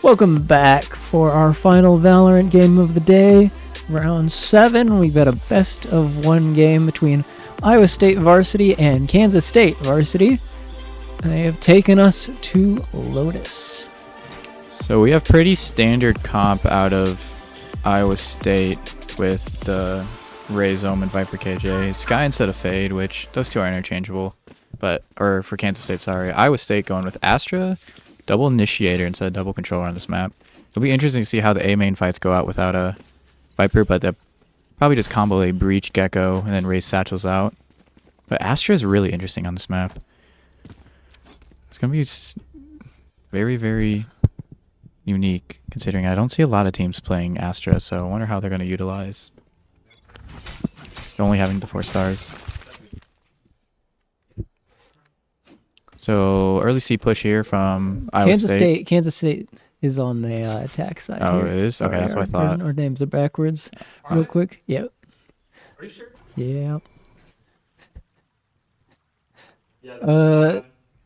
Welcome back for our final Valorant game of the day. Round 7, we've got a best of 1 game between Iowa State Varsity and Kansas State Varsity. They have taken us to Lotus. So we have pretty standard comp out of Iowa State with the Raze Omen Viper KJ. Sky instead of Fade, which those two are interchangeable. Or for Kansas State, sorry. Iowa State going with Astra, double Initiator instead of double Controller on this map. It'll be interesting to see how the A main fights go out without a Viper, but they'll probably just combo a Breach, Gecko, and then Raze Satchels out. But Astra is really interesting on this map. It's going to be very, very unique, considering I don't see a lot of teams playing Astra, so I wonder how they're going to utilize only having the 4 stars. So early C push here from Iowa State. Kansas State is on the attack side. Oh, here. it is? Okay, that's what I thought. Our names are backwards. Real quick. Yep. Are you sure? Yeah.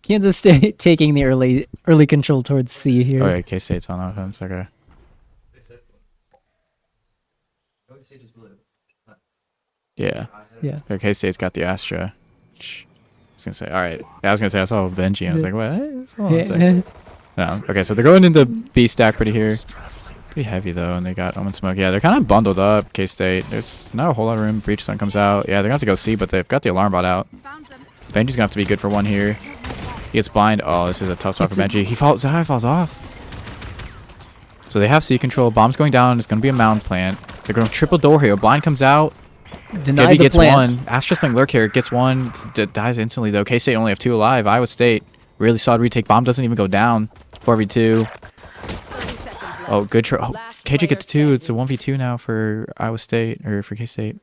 Kansas State taking the early control towards C here. Oh, yeah, K-State's on offense. Okay. Yeah. Yeah. K-State's got the Astra. I was gonna say, all right. Yeah, I was gonna say I saw Benji. And I was like, what? Hold on a second. No. Okay, so they're going into B stack pretty here. Pretty heavy though, and they got Omen Smoke. Yeah, they're kind of bundled up. K-State. There's not a whole lot of room. Breach Sun comes out. Yeah, they're gonna have to go C, but they've got the alarm bot out. Benji's gonna have to be good for one here. He gets blind. Oh, this is a tough spot for Benji. He falls off. So they have C control. Bomb's going down. It's gonna be a mound plant. They're going triple door here. Blind comes out. Denied Gibby the gets plant. one. Astra's playing lurk here. Gets one. Dies instantly though. K-State only have 2 alive. Iowa State really solid retake. Bomb doesn't even go down. 4v2. Oh, good try. Oh, KJ gets 2. It's a 1v2 now for Iowa State or for K-State.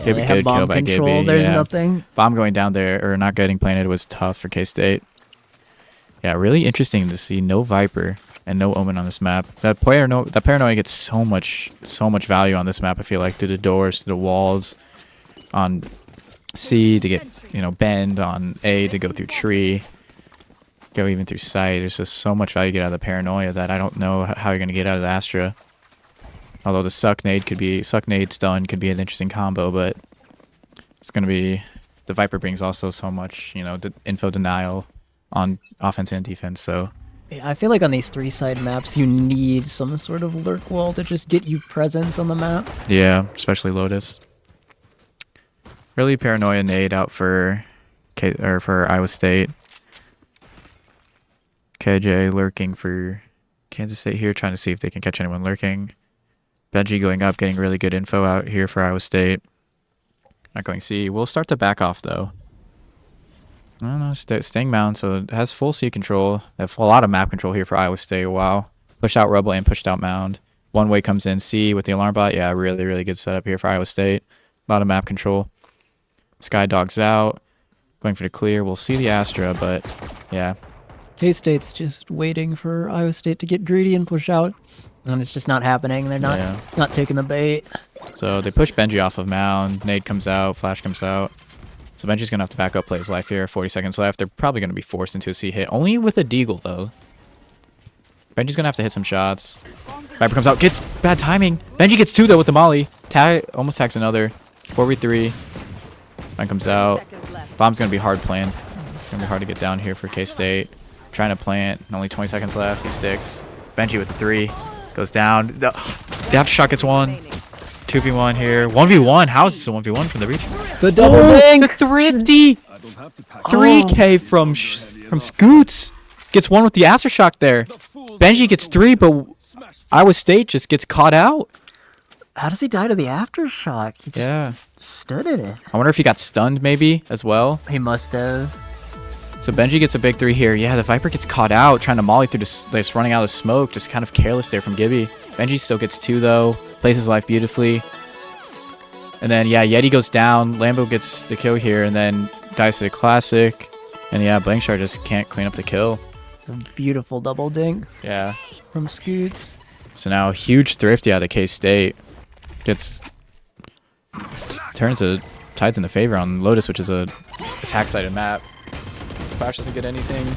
Yeah, they have bomb control. There's nothing. Bomb going down there or not getting planted was tough for K-State. Yeah, really interesting to see no Viper and no Omen on this map. That paranoia gets so much value on this map. I feel like through the doors, through the walls, on C to get bend, on A to go through tree, go even through sight. There's just so much value you get out of the paranoia that I don't know how you're gonna get out of the Astra. Although the suck nade stun could be an interesting combo, but it's gonna be the Viper brings also so much info denial on offense and defense. So. Yeah, I feel like on these 3-side maps, you need some sort of lurk wall to just get you presence on the map. Yeah, especially Lotus. Really paranoia nade out for Iowa State. KJ lurking for Kansas State here, trying to see if they can catch anyone lurking. Benji going up, getting really good info out here for Iowa State. Not going C. We'll start to back off though. I don't know, staying mound, so it has full C control. They have a lot of map control here for Iowa State. Wow. Pushed out Rebel and pushed out mound. One way comes in C with the alarm bot. Yeah, really, really good setup here for Iowa State. A lot of map control. Sky dogs out. Going for the clear. We'll see the Astra, but yeah. K-State's just waiting for Iowa State to get greedy and push out. And it's just not happening. They're not taking the bait. So they push Benji off of mound. Nade comes out. Flash comes out. So Benji's going to have to back up, play his life here. 40 seconds left. They're probably going to be forced into a C hit. Only with a deagle, though. Benji's going to have to hit some shots. Viper comes out. Gets bad timing. Benji gets 2, though, with the molly. Almost tags another. 4v3. Mine comes out. Bomb's going to be hard planned. It's going to be hard to get down here for K-State. Trying to plant. Only 20 seconds left. He sticks. Benji with the 3. Goes down. The aftershock gets 1. 2v1 here. 1v1. How is this a 1v1 from the reach? The double ding! The thrifty! 3k from Scoots. Gets 1 with the aftershock there. Benji gets 3, but Iowa State just gets caught out. How does he die to the aftershock? He just stood in it. I wonder if he got stunned maybe as well. He must have. So Benji gets a big 3 here. Yeah, the Viper gets caught out trying to molly through this, running out of smoke. Just kind of careless there from Gibby. Benji still gets 2 though. Plays his life beautifully. And then, yeah, Yeti goes down. Lambo gets the kill here and then dies to the classic. And yeah, Blankshard just can't clean up the kill. A beautiful double dink. Yeah. From Scoots. So now huge thrifty out of K-State. Turns the tides in the favor on Lotus, which is a attack-sided map. Flash doesn't get anything.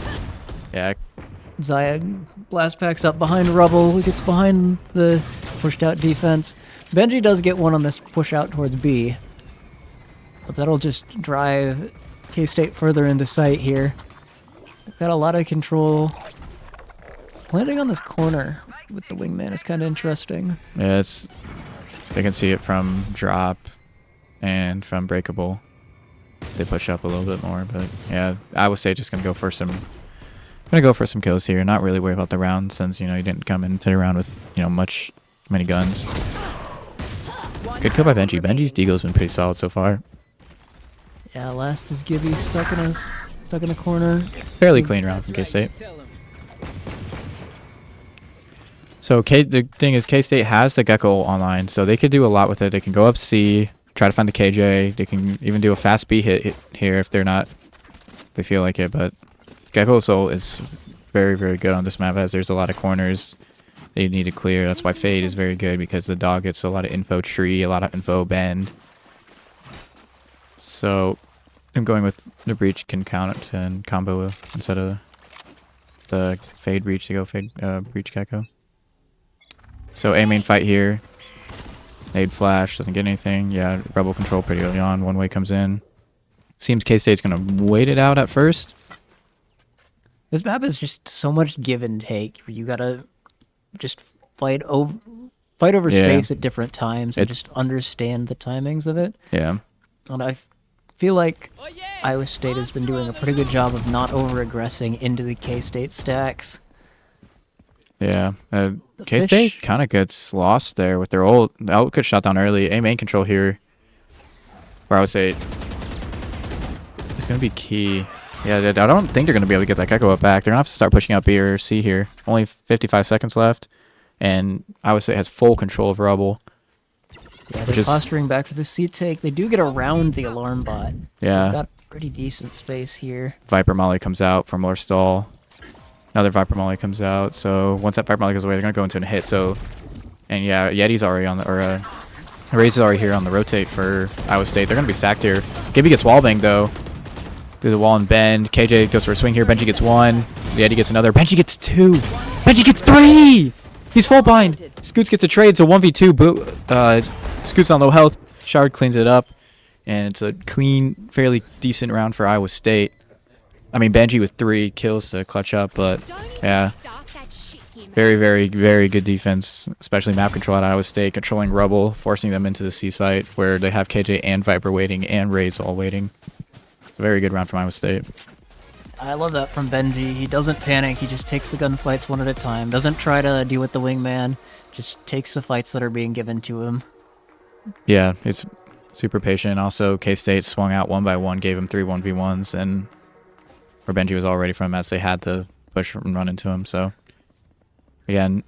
Yeah, Zaya blast packs up behind Rubble, who gets behind the pushed out defense. Benji does get one on this push out towards B. But that'll just drive K-State further into sight here. They've got a lot of control. Landing on this corner with the wingman is kind of interesting. Yeah, they can see it from drop and from breakable. They push up a little bit more, but yeah, I would say just gonna go for some kills here. Not really worry about the round since you didn't come into the round with many guns. Good kill by Benji. Benji's deagle's been pretty solid so far. Yeah, last is Gibby stuck in the corner. Fairly clean round from K-State. So the thing is, K-State has the Gecko online, so they could do a lot with it. They can go up C, try to find the KJ. They can even do a fast B hit here if they feel like it. But Gecko Soul is very, very good on this map as there's a lot of corners that you need to clear. That's why Fade is very good because the dog gets a lot of info tree, a lot of info bend. So I'm going with the breach can count and combo instead of the Fade breach to go Fade breach Gecko. So A main fight here. Nade flash, doesn't get anything. Yeah, Rebel control pretty early on. One way comes in. Seems K-State's going to wait it out at first. This map is just so much give and take. You gotta just fight over space at different times and just understand the timings of it. Yeah. And I feel like Iowa State has been doing a pretty good job of not over-aggressing into the K-State stacks. Yeah. K-State kind of gets lost there with their ult. The ult could shot down early. A main control here. Where I would say it's going to be key. Yeah, I don't think they're going to be able to get that Gecko up back. They're going to have to start pushing out B or C here. Only 55 seconds left. And I would say it has full control of Rebel. Yeah, they're posturing back for the C take. They do get around the alarm bot. Yeah. They've got pretty decent space here. Viper Molly comes out for more stall. Another Viper Molly comes out. So once that Viper Molly goes away, they're going to go into a hit. So, and yeah, Yeti's already on the, or Raze is already here on the rotate for Iowa State. They're going to be stacked here. Gibby gets wallbanged though. Through the wall and bend. KJ goes for a swing here. Benji gets one. Yeti gets another. Benji gets two. Benji gets three! He's full bind. Scoots gets a trade, so 1v2. Scoots on low health. Shard cleans it up. And it's a clean, fairly decent round for Iowa State. I mean, Benji with 3 kills to clutch up, but yeah. Very, very, very good defense, especially map control at Iowa State, controlling Rebel, forcing them into the C site where they have KJ and Viper waiting and Raze all waiting. Very good round from Iowa State. I love that from Benji. He doesn't panic. He just takes the gunfights one at a time. Doesn't try to deal with the wingman. Just takes the fights that are being given to him. Yeah, it's super patient. Also, K-State swung out one by one, gave him 3 1v1s, and where Benji was all ready for him as they had to push and run into him. So, again,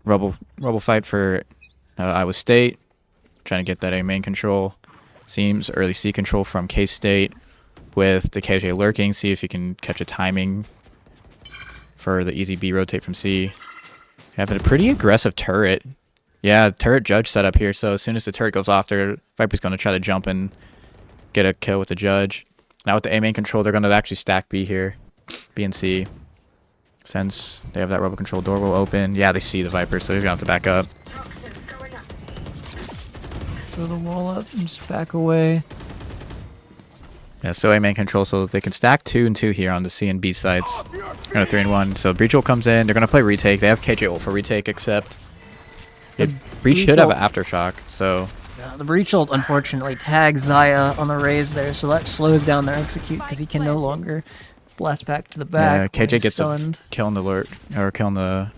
Rebel fight for Iowa State. Trying to get that A main control. Seems early C control from K-State. With the KJ lurking, see if you can catch a timing for the easy B rotate from C. Have a pretty aggressive turret. Yeah, turret judge setup here, so as soon as the turret goes off, Viper's going to try to jump and get a kill with the judge. Now with the A main control, they're going to actually stack B here, B and C. Since they have that Rebel control, door will open. Yeah, they see the Viper, so he's going to have to back up. Throw the wall up and just back away. Yeah, so A main control, so they can stack 2 and 2 here on the C and B sides. Kind of 3 and 1. So Breach ult comes in. They're gonna play retake. They have KJ ult for retake, except Breach should have an aftershock. So the Breach ult unfortunately tags Zaya on the Raze there, so that slows down their execute because he can no longer blast back to the back. Yeah, KJ gets a kill on the lurk or kill on the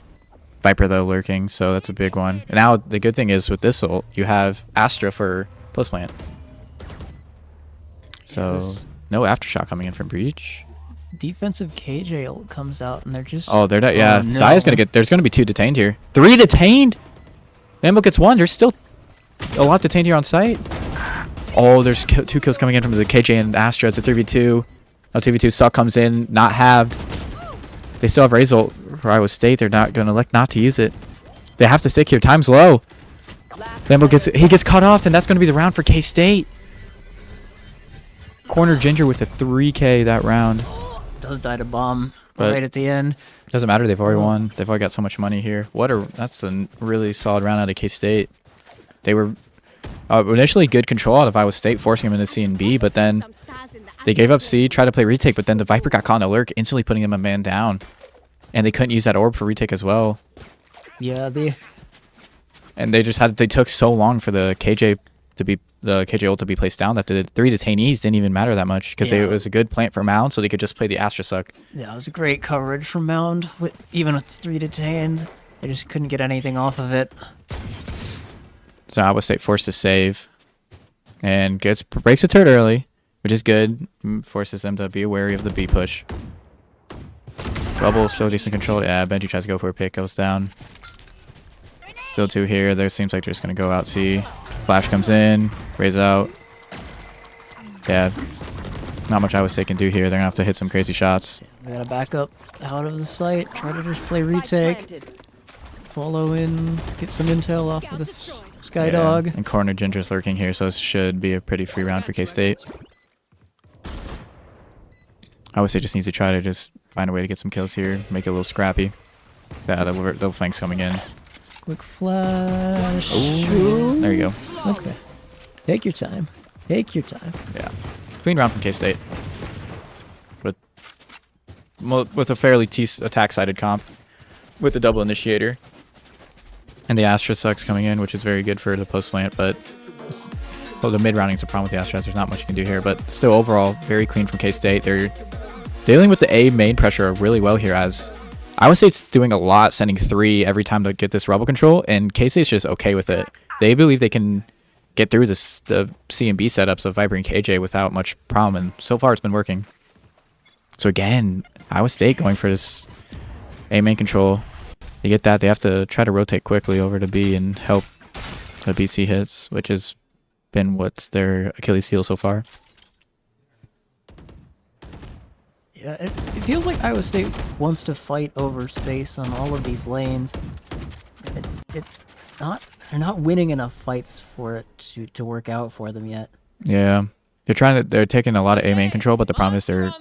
Viper though lurking, so that's a big one. And now the good thing is with this ult, you have Astra for post plant. So, no aftershock coming in from Breach. Defensive KJ ult comes out and they're just... Oh, they're not... Yeah, no. Zaya's going to get... There's going to be 2 detained here. 3 detained? Ambo gets 1. There's still a lot detained here on site. Oh, there's 2 kills coming in from the KJ and Astra. It's a 3v2. Now 2v2. Suck comes in. Not halved. They still have Raze ult for Iowa State. They're not going to elect not to use it. They have to stick here. Time's low. Ambo gets... He gets cut off, and that's going to be the round for K-State. Corner Ginger with a 3K that round. Does die to bomb. But right at the end. doesn't matter. They've already won. They've already got so much money here. That's a really solid round out of K-State. They were initially good control out of Iowa State, forcing them into C and B, but then they gave up C, tried to play retake, but then the Viper got caught in a lurk, instantly putting them a man down. And they couldn't use that orb for retake as well. Yeah, And they took so long for the KJ ult to be placed down that the 3 detainees didn't even matter that much because it was a good plant for Mound, so they could just play the Astra Suck. Yeah, it was a great coverage from Mound, even with 3 detained. They just couldn't get anything off of it. So Iowa State forced to save and breaks the turret early, which is good. Forces them to be wary of the B push. Bubble still decent control. Yeah, Benji tries to go for a pick, goes down. Still 2 here. There seems like they're just going to go out C. Flash comes in, raise out. Yeah, not much Iowa State can do here. They're going to have to hit some crazy shots. We gotta back up out of the site, try to just play retake. Follow in, get some intel off of the Skydog. And corner Ginger's lurking here, so it should be a pretty free round for K-State. Iowa State just needs to try to just find a way to get some kills here, make it a little scrappy. Yeah, the little flank's coming in. Quick flash. Ooh. There you go. Okay. Take your time. Take your time. Yeah. Clean round from K-State. With a fairly attack-sided comp. With the double initiator. And the Astra sucks coming in, which is very good for the post-plant, but the mid-rounding is a problem with the Astras. There's not much you can do here, but still overall, very clean from K-State. They're dealing with the A main pressure really well here, as Iowa State's doing a lot, sending 3 every time to get this rebel control, and K-State's just okay with it. They believe they can get through the C and B setups of Viper and KJ without much problem, and so far it's been working. So again, Iowa State going for this A main control. They get that, they have to try to rotate quickly over to B and help the BC hits, which has been what's their Achilles heel so far. Yeah, it feels like Iowa State wants to fight over space on all of these lanes. They're not winning enough fights for it to work out for them yet. Yeah, they're taking a lot of A main control, but the problem is they're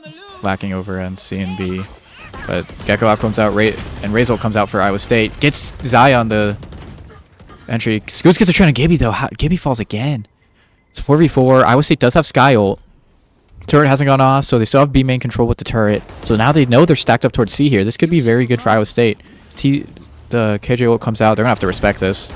lacking over on C and B. But Gekko comes out, and Razor comes out for Iowa State. Gets Zai on the entry. Scoots gets a turn on Gibby though. Gibby falls again. It's 4v4. Iowa State does have Sky ult. Turret hasn't gone off, so they still have B main control with the turret. So now they know they're stacked up towards C here. This could be very good for Iowa State. The KJ ult comes out. They're going to have to respect this.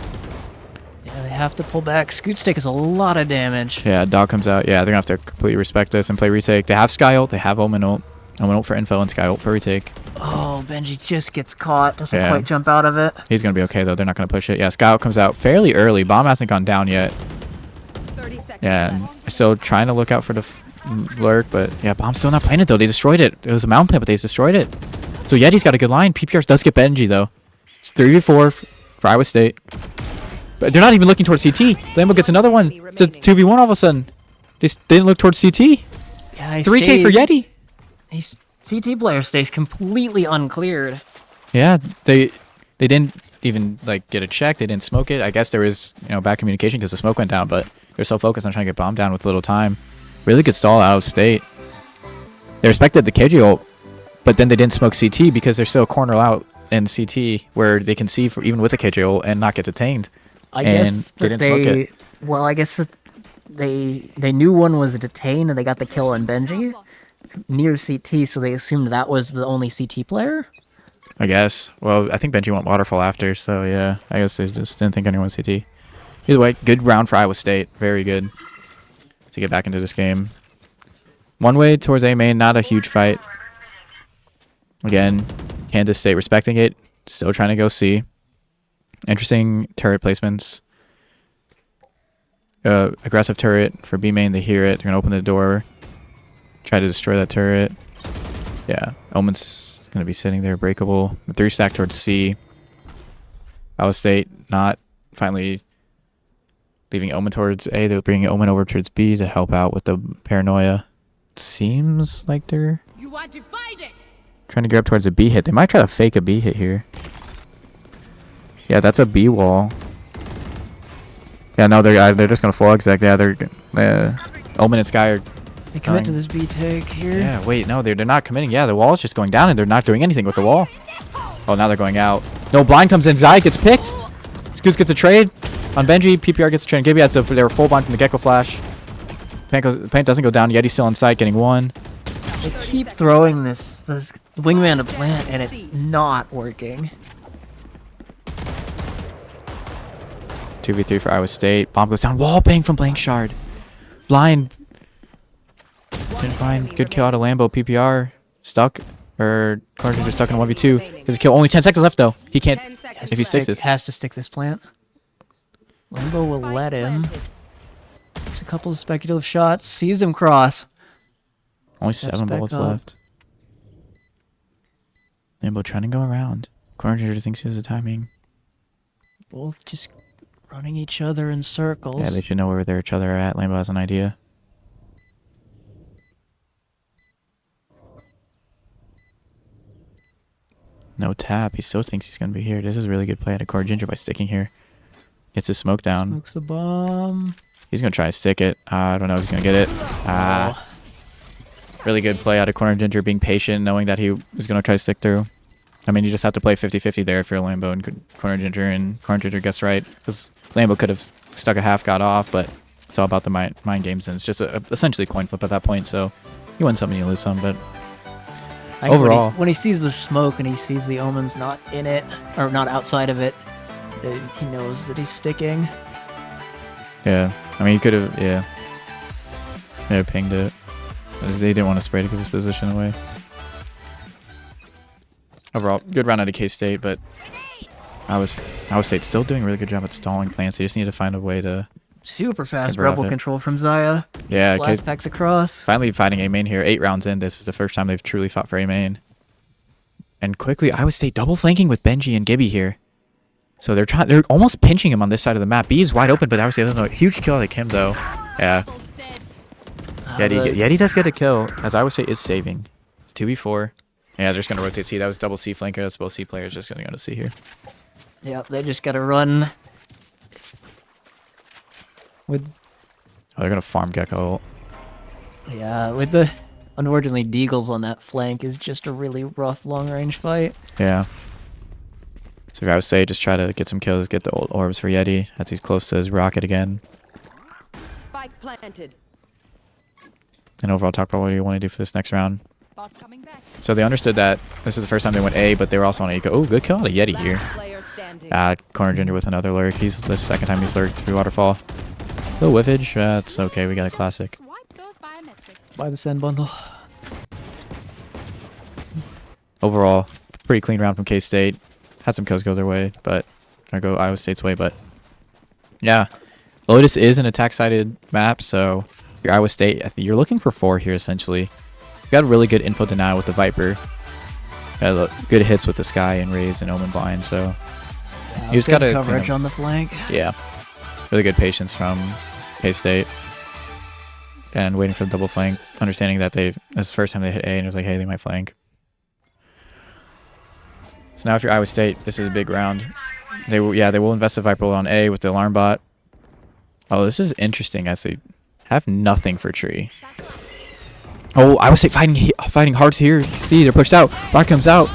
Yeah, they have to pull back. Scoots takes a lot of damage. Yeah, Dog comes out. Yeah, they're going to have to completely respect this and play retake. They have Sky ult. They have Omen ult. Omen ult for info and Sky ult for retake. Oh, Benji just gets caught. Doesn't quite jump out of it. He's going to be okay, though. They're not going to push it. Yeah, Sky ult comes out fairly early. Bomb hasn't gone down yet. 30 seconds Yeah, and still trying to look out for the lurk, but yeah, Bomb's still not playing it though. They destroyed it. It was a mountain pit, but they destroyed it. So Yeti's got a good line. PPR does get Benji though. It's 3v4 for Iowa State. But they're not even looking towards CT. Lambo gets another one. It's a 2v1 all of a sudden. They didn't look towards CT. Yeah, 3k for Yeti. These CT player stays completely uncleared. Yeah, they didn't even like get a check. They didn't smoke it. I guess there was bad communication because the smoke went down, but they're so focused on trying to get Bomb down with little time. Really good stall out of State. They respected the KJ ult, but then they didn't smoke CT because they're still corner out in CT where they can see even with the KJ ult and not get detained. I guess they didn't smoke it. Well, I guess they knew one was detained and they got the kill on Benji near CT, so they assumed that was the only CT player. I guess. Well, I think Benji went waterfall after, so yeah. I guess they just didn't think anyone was CT. Either way, good round for Iowa State. Very good to get back into this game. One way towards A main, not a huge fight. Again, Kansas State respecting it. Still trying to go C. Interesting turret placements. Aggressive turret for B main. They hear it. They're going to open the door. Try to destroy that turret. Yeah, Omen's going to be sitting there breakable. The 3-stack towards C. Iowa State not finally leaving Omen towards A. They're bringing Omen over towards B to help out with the paranoia. Seems like they're trying to get up towards a B hit. They might try to fake a B hit here. Yeah, that's a B wall. Yeah, no, they're just gonna full exec. Yeah, they're Omen and Sky are They commit to this B take here. Yeah, wait, no, they're not committing. Yeah, the wall is just going down, and they're not doing anything with the wall. Oh, now they're going out. No, blind comes in. Zai gets picked. Scoots gets a trade on Benji. PPR gets a trade. Gibby has they were full blind from the Gecko flash. Paint doesn't go down. Yeti's still on site, getting one. They keep throwing this wingman to plant, and it's not working. 2v3 for Iowa State. Bomb goes down. Wall bang from Blank Shard. Blind. Didn't find. Good kill out of Lambo. PPR. Stuck. Or Carter just stuck in a 1v2. There's a kill. Only 10 seconds left, though. He can't. If he sticks this. Has to stick this plant. Lambo will let him. Takes a couple of speculative shots. Sees him cross. Only 7 bullets left. Lambo trying to go around. Corner thinks he has the timing. Both just running each other in circles. Yeah, they should know where each other are at. Lambo has an idea. No tap. He still thinks he's going to be here. This is a really good play out of Core Ginger by sticking here. Gets his smoke down. Smokes the bomb. He's going to try to stick it. I don't know if he's going to get it. Really good play out of Corner Ginger, being patient, knowing that he was going to try to stick through. I mean, you just have to play 50-50 there if you're Lambo and Corner Ginger, and Corner Ginger guessed right. Because Lambo could have stuck a half, got off, but it's all about the mind games, and it's just essentially coin flip at that point. So you win some and you lose some, but overall, when he sees the smoke and he sees the omens not in it, or not outside of it, then he knows that he's sticking. Yeah, I mean, he could have, yeah. They have pinged it. They didn't want to spray to give his position away. Overall, good round out of K-State, but Iowa State still doing a really good job at stalling plants. They just need to find a way to... Super fast rebel control from Zaya. Yeah, blast packs across. Finally fighting A main here. 8 rounds in. This is the first time they've truly fought for A main. And quickly, Iowa State double flanking with Benji and Gibby here. So they're almost pinching him on this side of the map. B is wide open, but Iowa State doesn't know. Huge kill like him though. Yeah. Yeti does get a kill, as Iowa State is saving. 2v4. Yeah, they're just going to rotate C. That was double C flanker. That's both C players just going to go to C here. Yep, they just got to run. Oh, they're going to farm Gecko. Yeah, with the... Unfortunately, Deagles on that flank is just a really rough long-range fight. Yeah. So if I would say, just try to get some kills, get the old orbs for Yeti as he's close to his rocket again. Spike planted. And overall, talk about what you want to do for this next round. So they understood that this is the first time they went A, but they were also on A. Oh, good kill out of Yeti here. Corner Ginger with another lurk. He's the second time he's lurked through Waterfall. Little whiffage. That's okay. We got a classic. Buy the send bundle. Overall, pretty clean round from K-State. Had some kills go their way, but gonna go Iowa State's way. But yeah, Lotus is an attack-sided map, so your Iowa State, you're looking for 4 here essentially. You got really good info denial with the Viper. Got good hits with the Sky and Raze and Omen Blind, so yeah, you just gotta coverage on the flank. Yeah, really good patience from K-State. And waiting for the double flank, understanding that this is the first time they hit A, and it was like, hey, they might flank. So now if you're Iowa State, this is a big round. They will invest the Viper on A with the alarm bot. Oh, this is interesting as they have nothing for tree. Oh, Iowa State fighting hard here. See, they're pushed out. Rock comes out.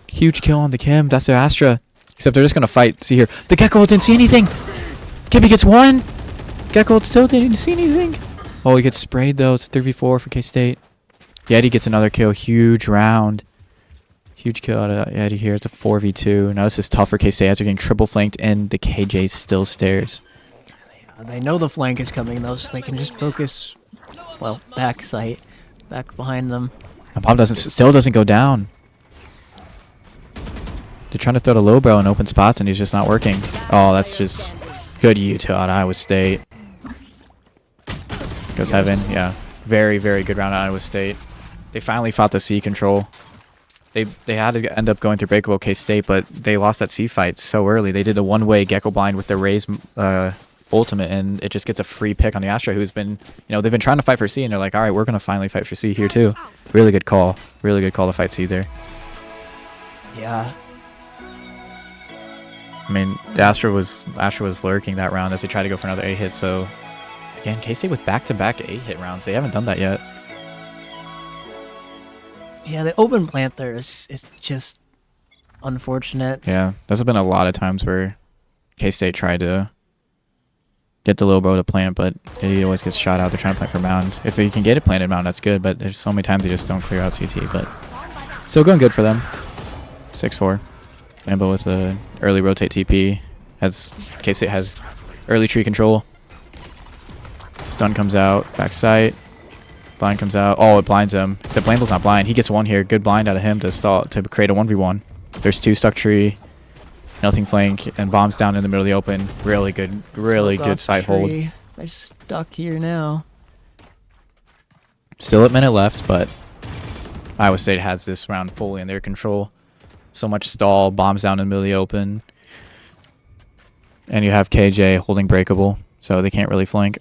Huge kill on the Kim. That's their Astra. Except they're just gonna fight. See here, the Gecko didn't see anything. Gibby gets 1. Gecko still didn't see anything. Oh, he gets sprayed though. It's a 3v4 for K-State. Yeti gets another kill. Huge round. Huge kill out of Yeti here. It's a 4v2. Now this is tough for K-State as they're getting triple flanked and the KJ still stares. They know the flank is coming though, so they can just focus, well, back sight, back behind them. And bomb still doesn't go down. They're trying to throw the low bro in open spots and he's just not working. Oh, that's just good U2 out of Iowa State. Goes Heaven, yeah. Very, very good round at Iowa State. They finally fought the C control. They had to end up going through breakable K-State, but they lost that C fight so early. They did the one-way Gecko blind with the Raze ultimate, and it just gets a free pick on the Astra, who's been, they've been trying to fight for C, and they're like, all right, we're going to finally fight for C here too. Really good call. Really good call to fight C there. Yeah. I mean, the Astra was lurking that round as they tried to go for another A hit, so Again, K-State with back-to-back 8-hit rounds. They haven't done that yet. Yeah, the open plant there is just unfortunate. Yeah, there's been a lot of times where K-State tried to get the little bro to plant, but he always gets shot out. They're trying to plant for mound. If they can get it planted mound, that's good, but there's so many times they just don't clear out CT, but still going good for them. 6-4. Lambo with the early rotate TP. K-State has early tree control. Stun comes out. Back sight. Blind comes out. Oh, it blinds him. Except Blandle's not blind. He gets one here. Good blind out of him to stall to create a 1v1. There's 2 stuck tree. Nothing flank. And bombs down in the middle of the open. Really good side hold. They're stuck here now. Still a minute left, but Iowa State has this round fully in their control. So much stall. Bombs down in the middle of the open. And you have KJ holding breakable, so they can't really flank.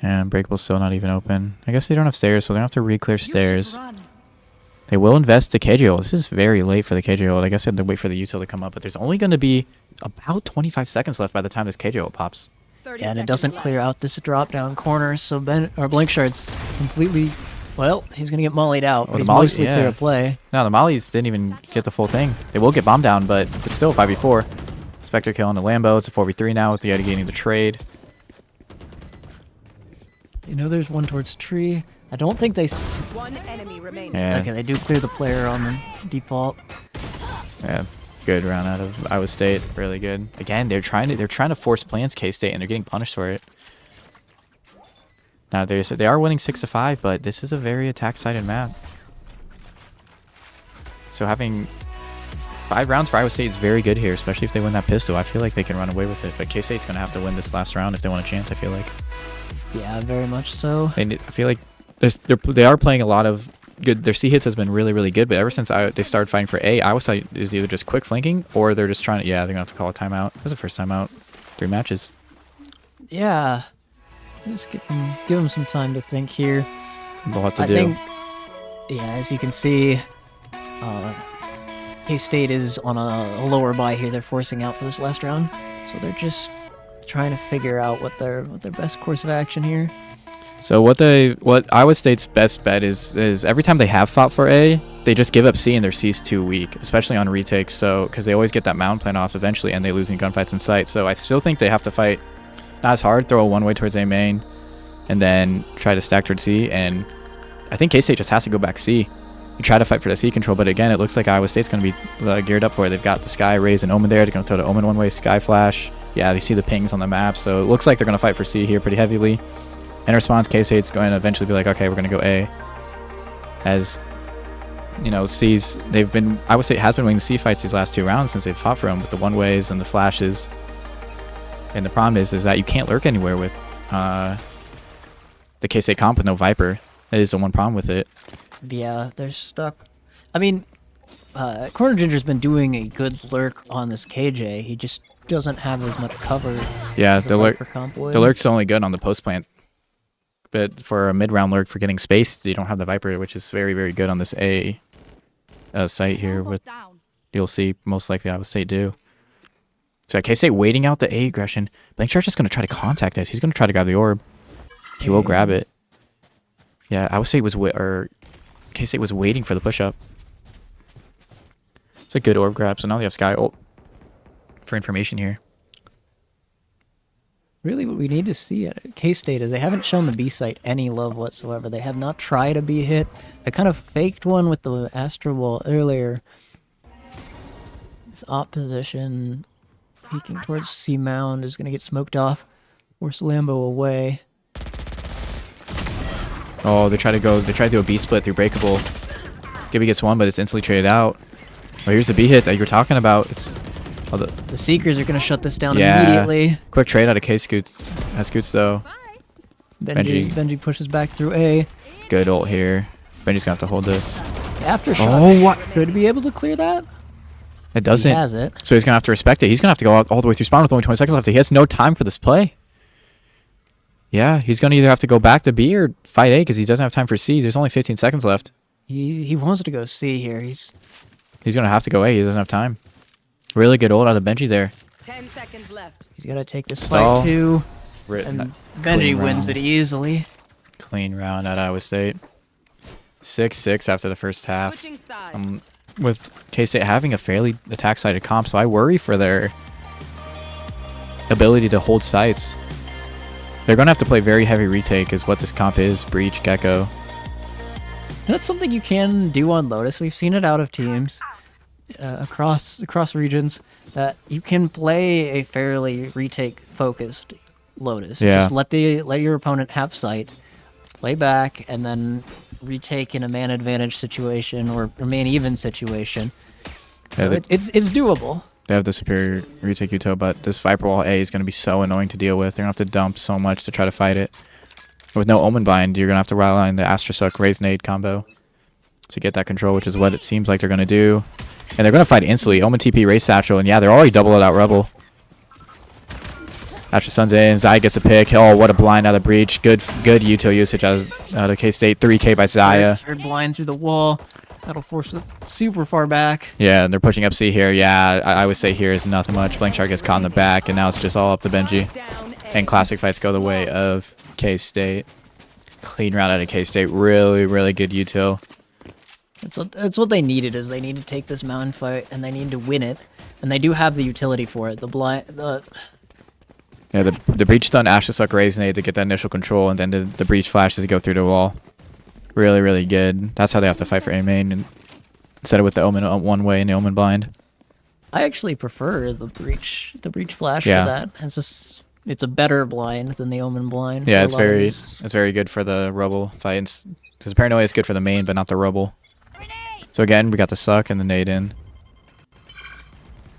And breakable's still not even open. I guess they don't have stairs, so they don't have to re-clear stairs. They will invest the KJ ult. This is very late for the KJ ult. I guess they have to wait for the util to come up, but there's only going to be about 25 seconds left by the time this KJ ult pops. Yeah, and it doesn't clear out this drop-down corner, so Blankshard's completely... Well, he's going to get mollied out, but he's mostly clear to play. No, the mollies didn't even get the full thing. They will get bombed down, but it's still a 5v4. Spectre kill on the Lambo. It's a 4v3 now with the Yeti gaining the trade. You know there's one towards tree. I don't think they... One enemy remaining. Yeah. Okay, they do clear the player on the default. Yeah, good round out of Iowa State. Really good. Again, they're trying to force plans K-State, and they're getting punished for it. Now they are winning 6-5, but this is a very attack-sided map. So having 5 rounds for Iowa State is very good here, especially if they win that pistol. I feel like they can run away with it, but K-State's going to have to win this last round if they want a chance, I feel like. Yeah, very much so. I feel like they are playing a lot of good. Their C hits has been really good, but ever since they started fighting for A, Iowa State is either just quick flanking or they're just trying to. Yeah, they're gonna have to call a timeout. That's the first timeout. 3 matches. Yeah, just give them some time to think here. They'll have to I do. think, yeah, as you can see, K-State is on a lower buy here. They're forcing out for this last round, so they're just trying to figure out what their best course of action here. So what Iowa State's best bet is every time they have fought for A, they just give up C and their C's too weak, especially on retakes. So because they always get that mound plan off eventually, and they losing gunfights in sight. So I still think they have to fight not as hard, throw a one way towards A main, and then try to stack towards C. And I think K-State just has to go back C. You try to fight for the C control, but again, it looks like Iowa State's going to be geared up for it. They've got the Sky, Raze, and Omen there. They're going to throw the Omen one way, Sky Flash. Yeah, you see the pings on the map, so it looks like they're going to fight for C here pretty heavily. In response, K-State's going to eventually be like, okay, we're going to go A. As, you know, C's, Iowa State has been winning the C fights these last 2 rounds since they've fought for them with the one-ways and the flashes. And the problem is that you can't lurk anywhere with the K-State comp with no Viper. That is the one problem with it. Yeah, they're stuck. I mean, Corner Ginger's been doing a good lurk on this KJ. He just doesn't have as much cover. Yeah, as the the lurk's only good on the post plant. But for a mid-round lurk for getting space, you don't have the Viper, which is very good on this A site here. With you'll see most likely Iowa State do. So K-State waiting out the A aggression. Blankshark's just going to try to contact us. He's going to try to grab the orb. He will grab it. Yeah, Iowa State K-State was waiting for the push-up. It's a good orb grab, so now they have Sky ult for information here. Really, what we need to see at K-State is they haven't shown the B site any love whatsoever. They have not tried a B hit. They kind of faked one with the Astro Ball earlier. This opposition peeking towards C Mound is going to get smoked off. Force Lambo away. Oh, they try to do a B split through Breakable. Gibby gets one, but it's instantly traded out. Oh, here's the B hit that you were talking about. The Seekers are going to shut this down immediately. Quick trade out of K-Scoots. Scoots, though. Benji pushes back through A. Good ult here. Benji's going to have to hold this. Aftershock. Oh, what? Could be able to clear that. It doesn't. He has it. So he's going to have to respect it. He's going to have to go all the way through spawn with only 20 seconds left. He has no time for this play. Yeah, he's going to either have to go back to B or fight A because he doesn't have time for C. There's only 15 seconds left. He wants to go C here. He's going to have to go A. He doesn't have time. Really good ult out of Benji there. 10 seconds left. He's got to take this Stall. fight too. Written. And Benji wins it easily. Clean round at Iowa State. 6-6 after the first half. Switching sides. With K-State having a fairly attack-sided comp, so I worry for their ability to hold sites. They're going to have to play very heavy retake is what this comp is. Breach, Gecko. That's something you can do on Lotus. We've seen it out of teams across regions that you can play a fairly retake-focused Lotus. Yeah. Just let your opponent have sight, play back, and then retake in a man advantage situation or man even situation. So Yeah, it's doable. They have the superior retake util, but this Viper Wall A is going to be so annoying to deal with. They're going to have to dump so much to try to fight it. With no Omen Bind, you're going to have to rely on the Astra Suck Raise Nade combo to get that control, which is what it seems like they're going to do. And they're going to fight instantly. Omen TP, Raise Satchel, and yeah, they're already double it out Rebel. Astra Sun's in, Zaya gets a pick. Oh, what a blind out of Breach. Good util usage out of K-State. 3K by Zaya. Third blind through the wall. That'll force it super far back. Yeah, and they're pushing up C here. Yeah, I would say here is nothing much. Blank Shark gets caught in the back, and now it's just all up to Benji. And classic fights go the way of K-State. Clean round out of K-State. Really, really good util. That's what they needed. Is they need to take this mountain fight and they need to win it, and they do have the utility for it. Yeah, the Breach stun Astra Suck Raise Nade to get that initial control, and then the Breach flashes to go through the wall. Really, really good. That's how they have to fight for A main, and instead of with the Omen one way and the Omen blind. I actually prefer the breach flash Yeah. for that. It's a better blind than the Omen blind. Yeah, for a lot of these. it's very good for the Rubble fights. Because Paranoia is good for the main, but not the Rubble. So again, we got the Suck and the Nade in.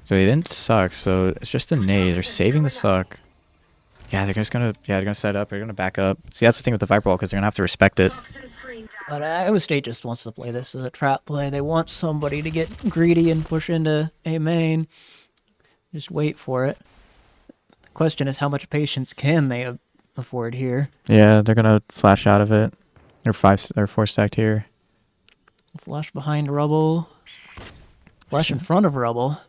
So they didn't Suck, so it's just a Nade. They're saving the Suck. Yeah, they're gonna set up. They're gonna back up. See, that's the thing with the Viper Wall, because they're gonna have to respect it. But Iowa State just wants to play this as a trap play. They want somebody to get greedy and push into A main. Just wait for it. The question is, how much patience can they afford here? Yeah, they're gonna flash out of it. They're 4 stacked here. Flash behind Rubble. Flash in front of Rubble.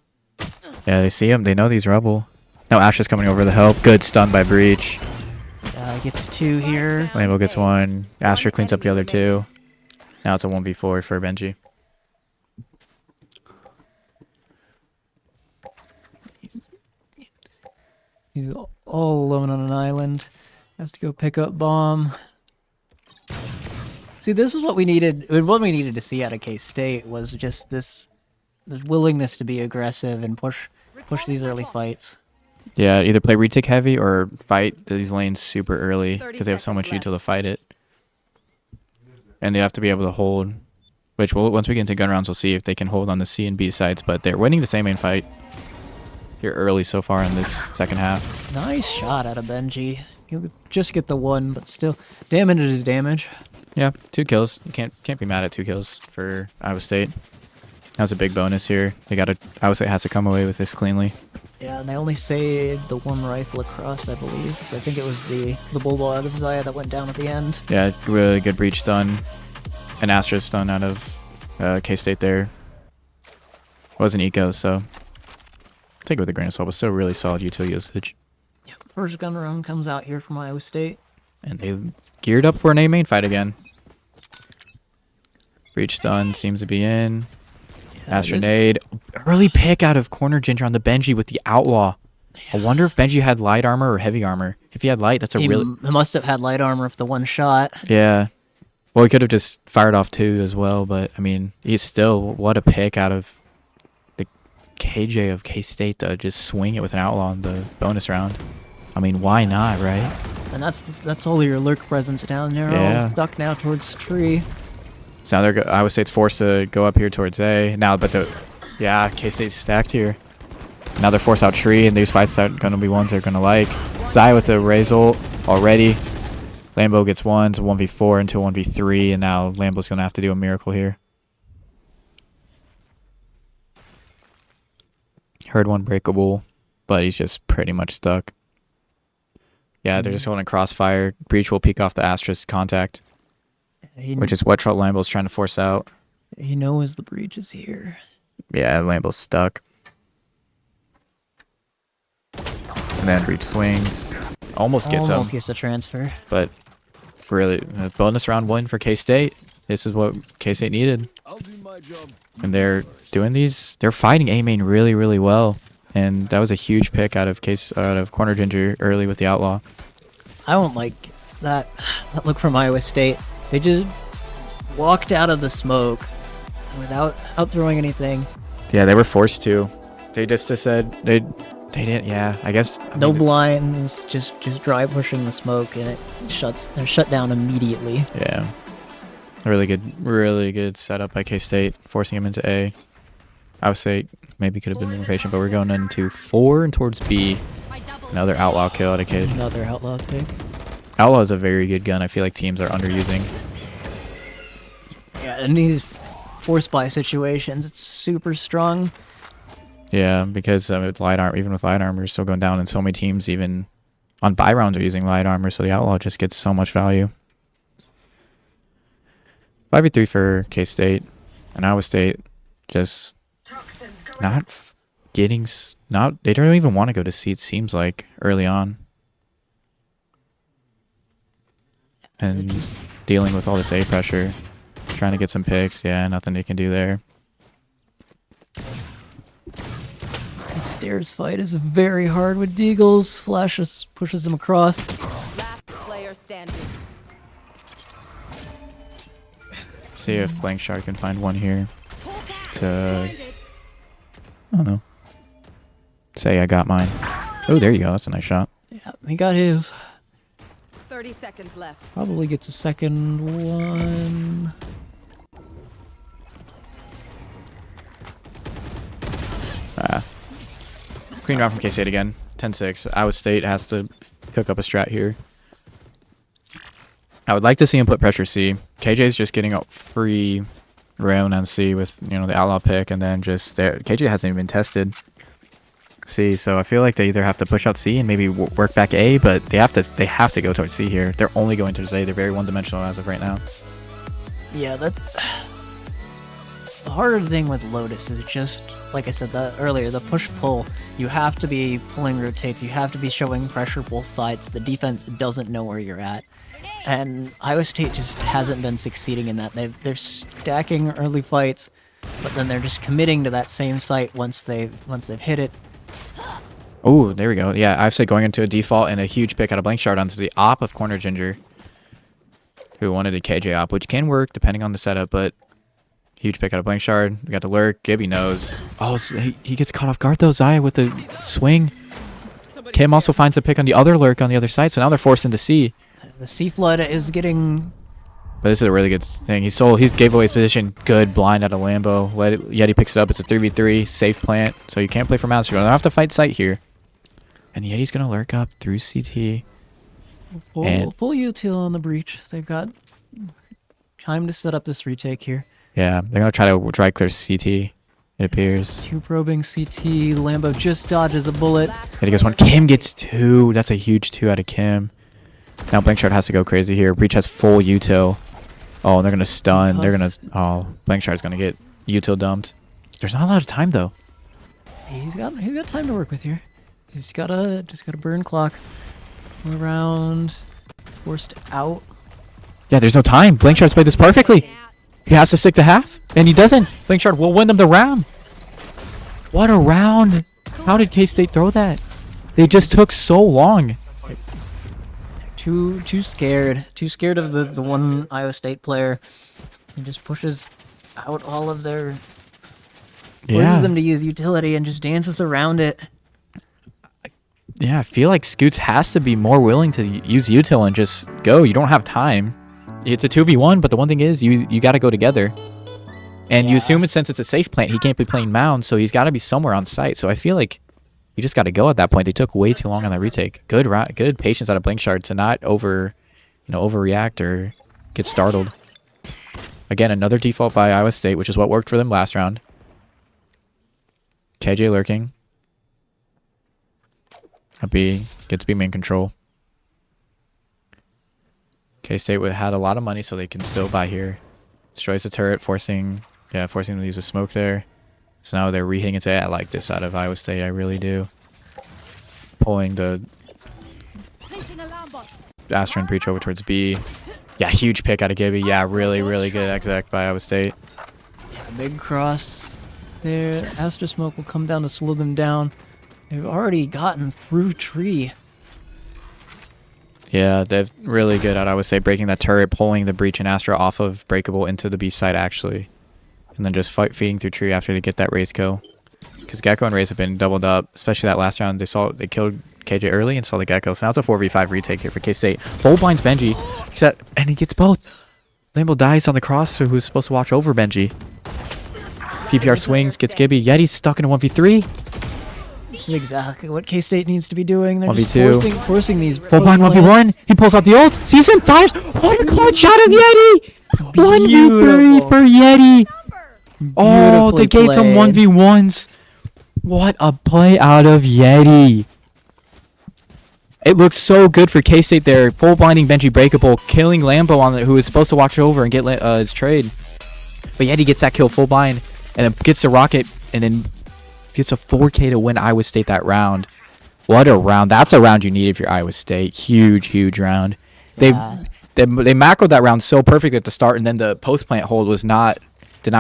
Yeah, they see him. They know these Rubble. Now Astra's coming over the help. Good stun by Breach. Gets 2 here. Lambo gets 1. Astra cleans up the other 2. Now it's a 1v4 for Benji. He's all alone on an island. Has to go pick up bomb. See, this is what we needed. What we needed to see out of K-State was just this willingness to be aggressive and push these early fights. Yeah, either play retake heavy or fight these lanes super early because they have so much util to fight it. And they have to be able to hold, which once we get into gun rounds, we'll see if they can hold on the C and B sides. But they're winning the same main fight here early so far in this second half. Nice shot out of Benji. He'll just get the 1, but still, damage is damage. Yeah, 2 kills. You can't be mad at 2 kills for Iowa State. That was a big bonus here. Iowa State has to come away with this cleanly. Yeah, and they only saved the 1 rifle across, I believe. So I think it was the bulbul out of Zaya that went down at the end. Yeah, really good Breach stun. An Astra stun out of K-State there. Wasn't eco, so take it with a grain of salt, but still really solid util usage. Yeah, first gun round comes out here from Iowa State. And they geared up for an A main fight again. Breach stun seems to be in. Yeah, Astra nade. Early pick out of corner Ginger on the Benji with the Outlaw. I wonder if Benji had light armor or heavy armor. If he had light, that's He must have had light armor for the 1 shot. Yeah. Well, he could have just fired off 2 as well, but, I mean, he's still... What a pick out of the KJ of K-State to just swing it with an Outlaw in the bonus round. I mean, why not, right? And that's all your lurk presence down there. Yeah. All stuck now towards tree. So now Iowa State's forced to go up here towards A. Now, but yeah, K-State's stacked here. Now they're forced out tree, and these fights are going to be ones they're going to like. Zaya with the Raise ult already. Lambo gets 1, it's a 1v4 into 1v3, and now Lambo's going to have to do a miracle here. Heard 1 breakable, but he's just pretty much stuck. Yeah, they're just holding crossfire. Breach will peek off the Astra's contact, which is what Lambo's trying to force out. He knows the breach is here. Yeah, Lambo's stuck. And then reach swings. Almost gets Almost him. gets the transfer. But really, a bonus round win for K-State. This is what K-State needed. And they're doing these. They're fighting A main really, really well. And that was a huge pick out of Corner Ginger early with the Outlaw. I don't like that look from Iowa State. They just walked out of the smoke without throwing anything. Yeah, they were forced to. They just said they didn't. Yeah, I guess. No blinds, just dry pushing the smoke, and they're shut down immediately. Yeah, really good setup by K-State, forcing him into A. Iowa State maybe could have been more patient, but we're going into 4 and towards B. Another Outlaw kill out of Kid. Another Outlaw pick. Outlaw is a very good gun. I feel like teams are underusing. Yeah, in these force buy situations, it's super strong. Yeah, because with light armor, even with light armor, you're still going down, and so many teams even on buy rounds are using light armor, so the Outlaw just gets so much value. 5v3 for K-State, and Iowa State just not getting they don't even want to go to C, it seems like, early on. And dealing with all this A pressure, trying to get some picks. Yeah, nothing they can do there. The stairs fight is very hard with Deagles. Flashes pushes him across. Last player standing. See if Blank Shark can find one here to, I don't know, say I got mine. Oh, there you go. That's a nice shot. Yeah, he got his. 30 seconds left. Probably gets a second one. Clean round from K-State again. 10-6. Iowa State has to cook up a strat here. I would like to see him put pressure C. KJ's just getting a free round on C with, the Outlaw pick, and then just there. KJ hasn't even been tested C, so I feel like they either have to push out C and maybe work back A, but they have to go towards C here. They're only going towards A. They're very one-dimensional as of right now. Yeah, the harder thing with Lotus is just, like I said earlier, the push-pull. You have to be pulling rotates. You have to be showing pressure both sides. The defense doesn't know where you're at. And Iowa State just hasn't been succeeding in that. They're stacking early fights, but then they're just committing to that same site once they've hit it. Oh, there we go. Yeah, I've said going into a default and a huge pick out of Blank Shard onto the op of Corner Ginger, who wanted a KJ op, which can work depending on the setup, but huge pick out of Blank Shard. We got the lurk. Gibby knows. Oh, he gets caught off guard though, Zaya, with the swing. Kim also finds the pick on the other lurk on the other side, so now they're forced into C. The C flood is getting. But this is a really good thing. He gave away his position. Good blind out of Lambo. Yeti picks it up. It's a 3v3 safe plant, so you can't play for mounts. You don't have to fight sight here. And Yeti's gonna lurk up through CT. Full util on the breach. They've got time to set up this retake here. Yeah, they're gonna try to dry clear CT. It appears. 2 probing CT. Lambo just dodges a bullet. Yeti gets 1. Kim gets 2. That's a huge 2 out of Kim. Now Blank Shard has to go crazy here. Breach has full util. Oh, and they're gonna stun. They're gonna. Oh, Blank Shard's gonna get util dumped. There's not a lot of time though. He's got time to work with here. He's just gotta burn clock. Around, forced out. Yeah, there's no time. Blank Shard's played this perfectly. He has to stick to half, and he doesn't. Blank Shard will win them the round. What a round! How did K-State throw that? They just took so long. Too scared. Too scared of the one Iowa State player. He just pushes out all of their. Forces them to use utility and just dances around it. Yeah, I feel like Scoots has to be more willing to use util and just go. You don't have time. It's a 2v1, but the one thing is you got to go together. And you assume since it's a safe plant, he can't be playing mound, so he's got to be somewhere on site. So I feel like you just got to go at that point. They took way too long on that retake. Good patience out of Blank Shard to not overreact or get startled. Again, another default by Iowa State, which is what worked for them last round. KJ lurking. Gets B main control. K-State had a lot of money, so they can still buy here. Destroys the turret, forcing them to use a smoke there. So now they're re-hitting it. I like this out of Iowa State. I really do. pulling the Astra and breach over towards B. Yeah, huge pick out of Gibby. Yeah, really good exec by Iowa State. Yeah, big cross there. Astra smoke will come down to slow them down. They've already gotten through tree. Yeah, they're really good at, I would say, breaking that turret, pulling the breach and Astra off of breakable into the B side, actually. And then just feeding through tree after they get that Raze kill. Because Gecko and Raze have been doubled up, especially that last round. They killed KJ early and saw the Gecko. So now it's a 4v5 retake here for K-State. Full blinds Benji, and he gets both. Lambo dies on the cross, who was supposed to watch over Benji. CPR swings, gets Gibby. Yeti's stuck in a 1v3. This is exactly what K-State needs to be doing. They're 1v2. just forcing these Full blind 1v1. He pulls out the ult. Sees him, fires. What a clutch shot of Yeti! 1v3 for Yeti. Oh, they gave him 1v1s. What a play out of Yeti. It looks so good for K-State there. Full blinding Benji breakable, killing Lambo on who was supposed to watch over and get his trade. But Yeti gets that kill full blind and then gets the rocket and then gets a 4K to win Iowa State that round. What a round. That's a round you need if you're Iowa State. Huge round. Yeah. They macroed that round so perfectly at the start, and then the post plant hold did not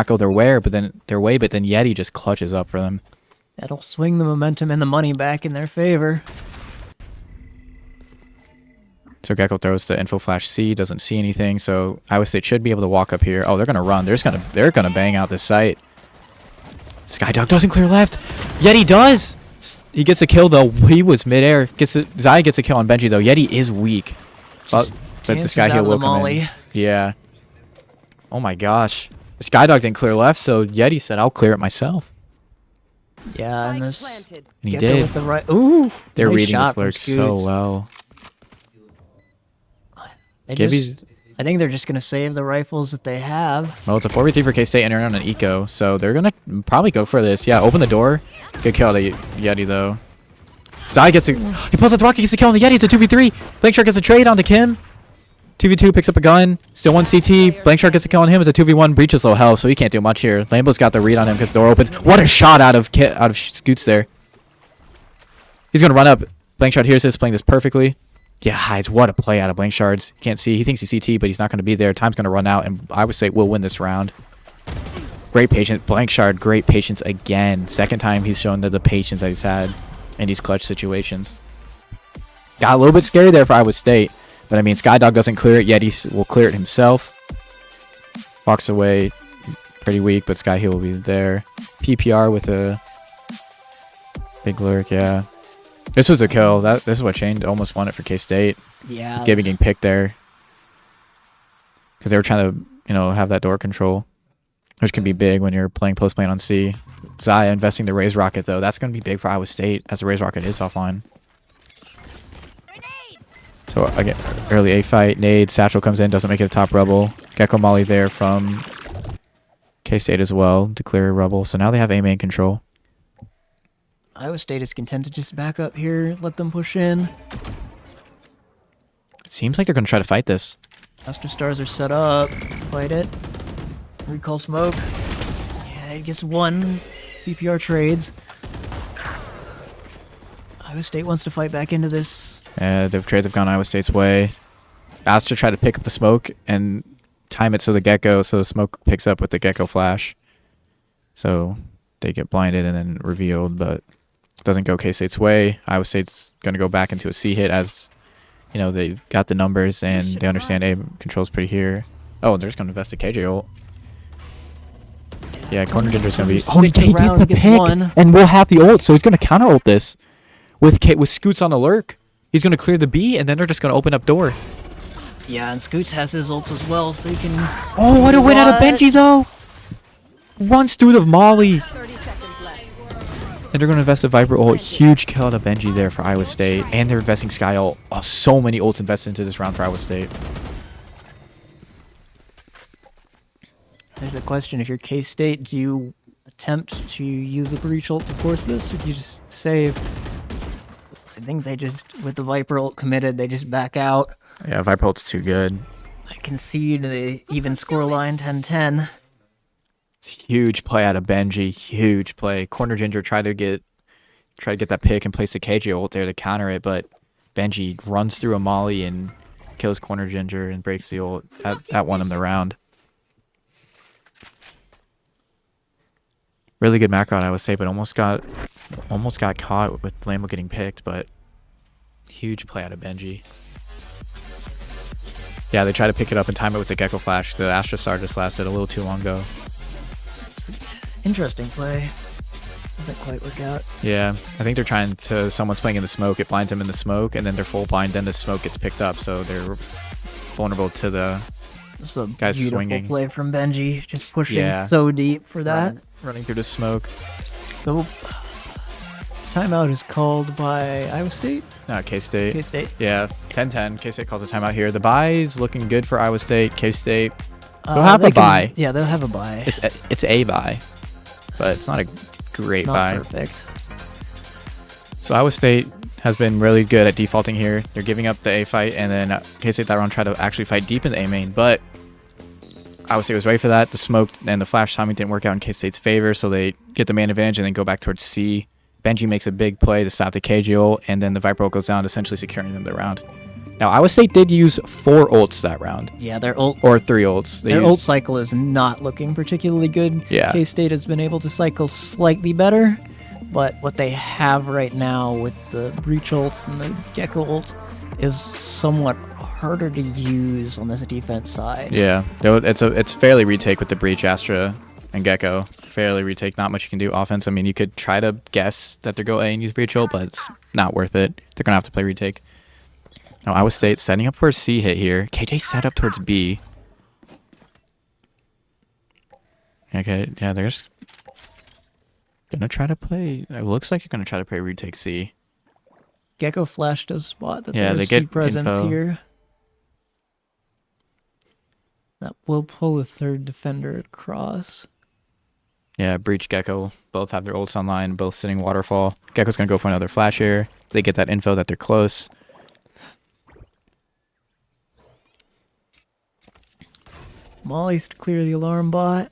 go their way, but then Yeti just clutches up for them. That'll swing the momentum and the money back in their favor. So Gecko throws the info flash C, doesn't see anything, so Iowa State should be able to walk up here. Oh, they're gonna run. They're gonna bang out this site. Skydog doesn't clear left. Yeti does. He gets a kill though. He was midair. Zaya gets a kill on Benji though. Yeti is weak. But the Sky Heel will come in. Yeah. Oh my gosh. Skydog didn't clear left, so Yeti said, "I'll clear it myself." Yeah, and Planted. And he Gecko did. with the right. Ooh, They're nice reading shot the from lurks so Scoots. well. I think they're just gonna save the rifles that they have. Well, it's a 4v3 for K-State entering on an eco, so they're gonna probably go for this. Yeah, open the door. Good kill out of Yeti though. Zai gets a he pulls out the rocket, gets a kill on the Yeti. It's a 2v3. Blank Shark gets a trade onto Kim. 2v2 picks up a gun. Still one CT. Blank Shark gets a kill on him. It's a 2v1. Breach is low health, so he can't do much here. Lambo's got the read on him because the door opens. What a shot out of Scoots there. He's gonna run up. Blank Shard hears this, playing this perfectly. Yeah, hides. What a play out of Blank Shards. Can't see. He thinks he's CT, but he's not going to be there. Time's going to run out, and I would say we'll win this round. Great patience. Blank Shard, great patience again. Second time he's shown the patience that he's had in these clutch situations. Got a little bit scary there for Iowa State, but I mean, Skydog doesn't clear it yet. He will clear it himself. Walks away pretty weak, but Sky Heel will be there. PPR with a big lurk, yeah. This was a kill. This is what Shane almost won it for K-State. Yeah. Just getting picked there. Because they were trying to, have that door control. Which can be big when you're playing post lane on C. Zaya investing the Raze Rocket, though. That's going to be big for Iowa State, as the Raze Rocket is offline. So, again, early A fight. Nade. Satchel comes in, doesn't make it a top Rebel. Gecko Molly there from K-State as well to clear a Rebel. So now they have A main control. Iowa State is content to just back up here, let them push in. It seems like they're going to try to fight this. Master Stars are set up. Fight it. Recall smoke. Yeah, it gets one. PPR trades. Iowa State wants to fight back into this. The trades have gone Iowa State's way. Astra tried to pick up the smoke and time it so the smoke picks up with the Gecko flash. So they get blinded and then revealed, but doesn't go K-State's way. Iowa State's going to go back into a C hit as, they've got the numbers and they understand A controls pretty here. Oh, they're just going to invest the KJ ult. Yeah, Corner Ginger's going to be... Oh, he gets the pick, and we'll have the ult, so he's going to counter ult this. With Scoots on the lurk, he's going to clear the B, and then they're just going to open up door. Yeah, and Scoots has his ults as well, so he can... Oh, what a win out of Benji, though! Runs through the Molly. 30 seconds left. And they're going to invest a Viper ult. Huge kill out of Benji there for Iowa State. And they're investing Sky ult. Oh, so many ults invested into this round for Iowa State. There's a question. If you're K-State, do you attempt to use a breach ult to force this, or do you just save? I think they just, with the Viper ult committed, they just back out. Yeah, Viper ult's too good. I concede the even scoreline 10-10. Huge play out of Benji. Huge play. Corner Ginger tried to get try to get that pick and place the KJ ult there to counter it, but Benji runs through a molly and kills Corner Ginger and breaks the ult. That won him the round. Really good macro, I would say, but almost got caught with Lambo getting picked, but huge play out of Benji. Yeah, they try to pick it up and time it with the Gecko Flash. The Astra Star just lasted a little too long ago. Interesting play. Doesn't quite work out. Yeah, I think they're trying to... Someone's playing in the smoke. It blinds them in the smoke, and then they're full blind. Then the smoke gets picked up, so they're vulnerable to the guys Beautiful swinging. Play from Benji, just pushing so deep for that. Running through the smoke. So, timeout is called by Iowa State? K-State. K-State. Yeah, 10-10. K-State calls a timeout here. The bye is looking good for Iowa State. K-State, they'll have a bye. Yeah, they'll have a bye. It's a bye, but it's not a great bye. Perfect. So Iowa State has been really good at defaulting here. They're giving up the A fight, and then K-State that round tried to actually fight deep in the A main, but Iowa State was ready for that. The smoke and the flash timing didn't work out in K-State's favor, so they get the man advantage and then go back towards C. Benji makes a big play to stop the KJ ult, and then the Viper ult goes down, essentially securing them the round. Now, Iowa State did use 4 ults that round. Yeah, their ult... Or 3 ults. Their ult cycle is not looking particularly good. Yeah. K-State has been able to cycle slightly better, but what they have right now with the Breach ult and the Gecko ult is somewhat harder to use on this defense side. Yeah, it's fairly retake with the Breach, Astra, and Gecko. Fairly retake, not much you can do offense. I mean, you could try to guess that they're go A and use Breach ult, but it's not worth it. They're going to have to play retake. Now, Iowa State setting up for a C hit here. KJ set up towards B. Okay, yeah, they're just going to try to play... It looks like you're going to try to play retake C. Gecko flashed a spot that they there's get C presence info. here. That will pull the third defender across. Yeah, Breach, Gecko both have their ults online, both sitting waterfall. Gecko's going to go for another flash here. They get that info that they're close. Molly's to clear the alarm bot.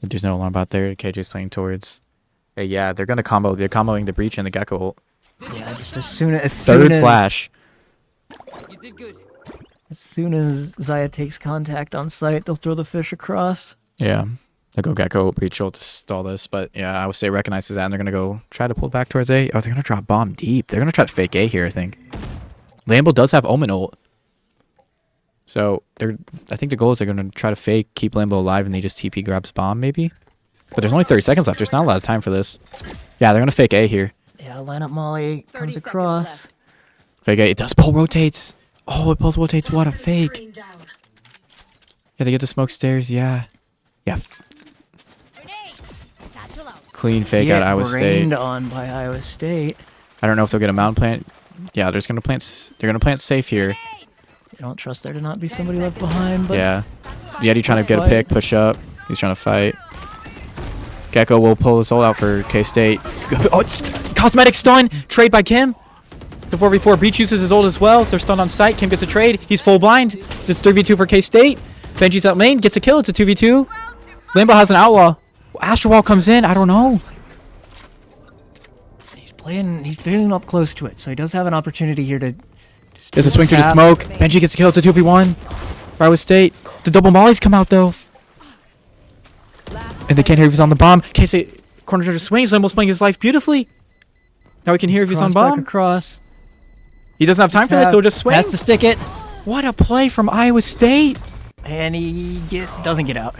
There's no alarm bot there. KJ's playing towards... yeah, they're going to combo. They're comboing the Breach and the Gecko ult. Yeah, just as soon as Flash. You did good. As soon as Zaya takes contact on site, they'll throw the fish across. Yeah. They'll go Gecko, Breach ult to stall this. But yeah, I would say recognizes that, and they're going to go try to pull back towards A. Oh, they're going to drop bomb deep. They're going to try to fake A here, I think. Lambo does have Omen ult. So I think the goal is they're going to try to fake, keep Lambo alive, and they just TP grabs bomb, maybe? But there's only 30 seconds left. There's not a lot of time for this. Yeah, they're going to fake A here. Yeah, line up Molly, 30 comes seconds across. left. Fake A. It does pull rotates. Oh, it pulls rotates. What a fake. Yeah, they get the smoke stairs. Yeah. Yeah. Clean fake out of Iowa State. Rained on by Iowa State. I don't know if they'll get a mountain plant. Yeah, they're just gonna plant. They're gonna plant safe here. They don't trust there to not be somebody left behind. But Yeah. Yeti trying to get a pick, push up. He's trying to fight. Gecko will pull his ult out for K-State. Oh, it's cosmetic stun. Trade by Kim. The 4v4. Breach uses his ult as well. They're stunned on site. Kim gets a trade. He's full blind. It's 3v2 for K-State. Benji's out lane. Gets a kill. It's a 2v2. Lambo has an outlaw. Astro Wall comes in. I don't know. he's feeling up close to it, so he does have an opportunity here to... There's a swing through the smoke. Benji gets a kill. It's a 2v1. For Iowa State. The double mollies come out, though. And they can't hear if he's on the bomb. K-State corner to swings. Lambo's playing his life beautifully. Now he can hear if he's on back bomb. across. He doesn't have time for this. He'll just swing. Has to stick it. What a play from Iowa State. And he doesn't get out.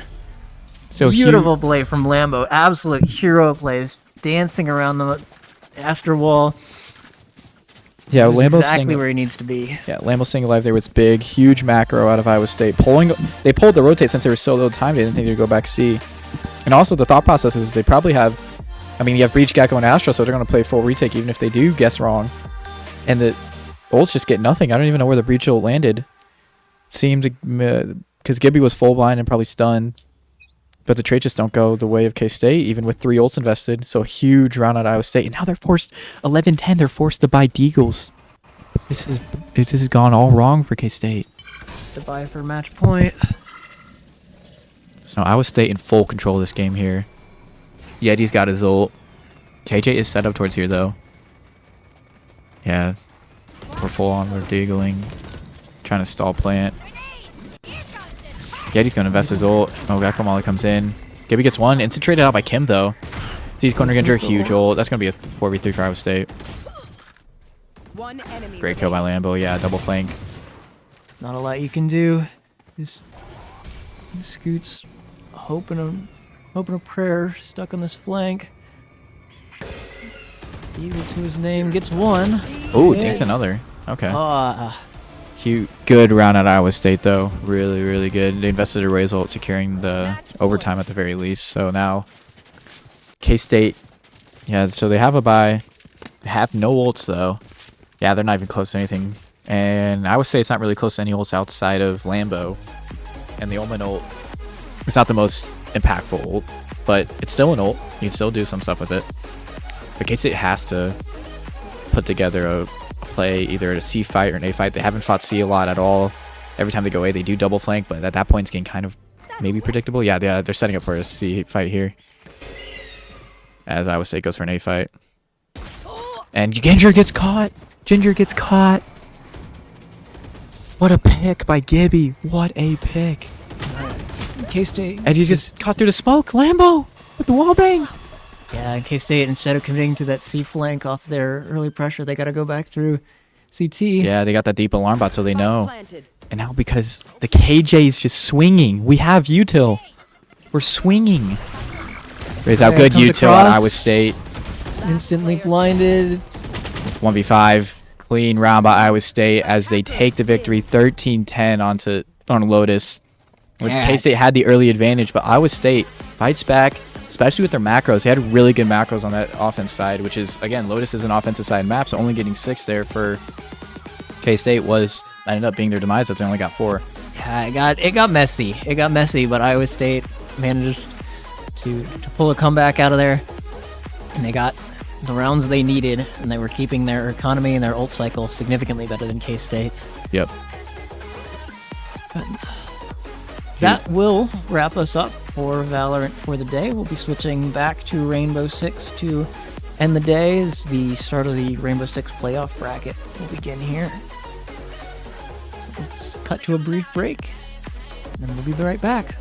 So Beautiful play from Lambo. Absolute hero plays. Dancing around the Astro Wall. Yeah, He's Lambo's exactly where he needs to be. Yeah, Lambo's staying alive there was big, huge macro out of Iowa State. They pulled the rotate since there was so little time. They didn't think they'd go back C. And also the thought process is they probably have... I mean, you have Breach, Gecko, and Astra, so they're going to play full retake even if they do guess wrong. And the ults just get nothing. I don't even know where the Breach ult landed. Seemed to... Because Gibby was full blind and probably stunned. But the trades just don't go the way of K-State, even with 3 ults invested. So a huge round at Iowa State. And now they're forced... 11-10, they're forced to buy Deagles. This has gone all wrong for K-State. To buy for match point. So Iowa State in full control of this game here. Yeti's got his ult. KJ is set up towards here, though. Yeah. We're full on. We're deagling. Trying to stall plant. Yeti's going to invest his ult. Oh, Gakpo Molly comes in. Gibby gets one. Instant traded out by Kim, though. Sees corner Gendry. Huge ult. That's going to be a 4v3 for Iowa State. Great kill by Lambo. Yeah, double flank. Not a lot you can do. Just Scoots hoping a prayer stuck on this flank. Eagle to his name gets one. Oh, takes another. Okay. Good round at Iowa State, though. Really, really good. They invested a raise ult, securing the overtime at the very least. So now, K-State, yeah, so they have a bye. They have no ults, though. Yeah, they're not even close to anything. And Iowa State's not really close to any ults outside of Lambo. And the Omen ult, it's not the most impactful ult, but it's still an ult. You can still do some stuff with it. But K-State has to put together a play, either a C fight or an A fight. They haven't fought C a lot at all. Every time they go A, they do double flank, but at that point it's getting kind of maybe predictable. Yeah, they're setting up for a C fight here. As Iowa State goes for an A fight. And Ginger gets caught. Ginger gets caught. What a pick by Gibby. What a pick. K-State. And he gets caught through the smoke. Lambo with the wall bang. Yeah, K-State, instead of committing to that C flank off their early pressure, they got to go back through CT. Yeah, they got that deep alarm bot, so they know. And now because the KJ is just swinging, we have util. We're swinging. Raise out good util at Iowa State. Instantly blinded. 1v5. Clean round by Iowa State as they take the victory 13-10 on Lotus. Which K-State had the early advantage, but Iowa State fights back. Especially with their macros. They had really good macros on that offense side, which is, again, Lotus is an offensive side map, so only getting 6 there for K-State ended up being their demise as they only got 4. Yeah, it got messy. It got messy, but Iowa State managed to pull a comeback out of there. And they got the rounds they needed, and they were keeping their economy and their ult cycle significantly better than K-State's. Yep. That will wrap us up for Valorant for the day. We'll be switching back to Rainbow Six to end the day as the start of the Rainbow Six playoff bracket will begin here. So let's cut to a brief break, and then we'll be right back.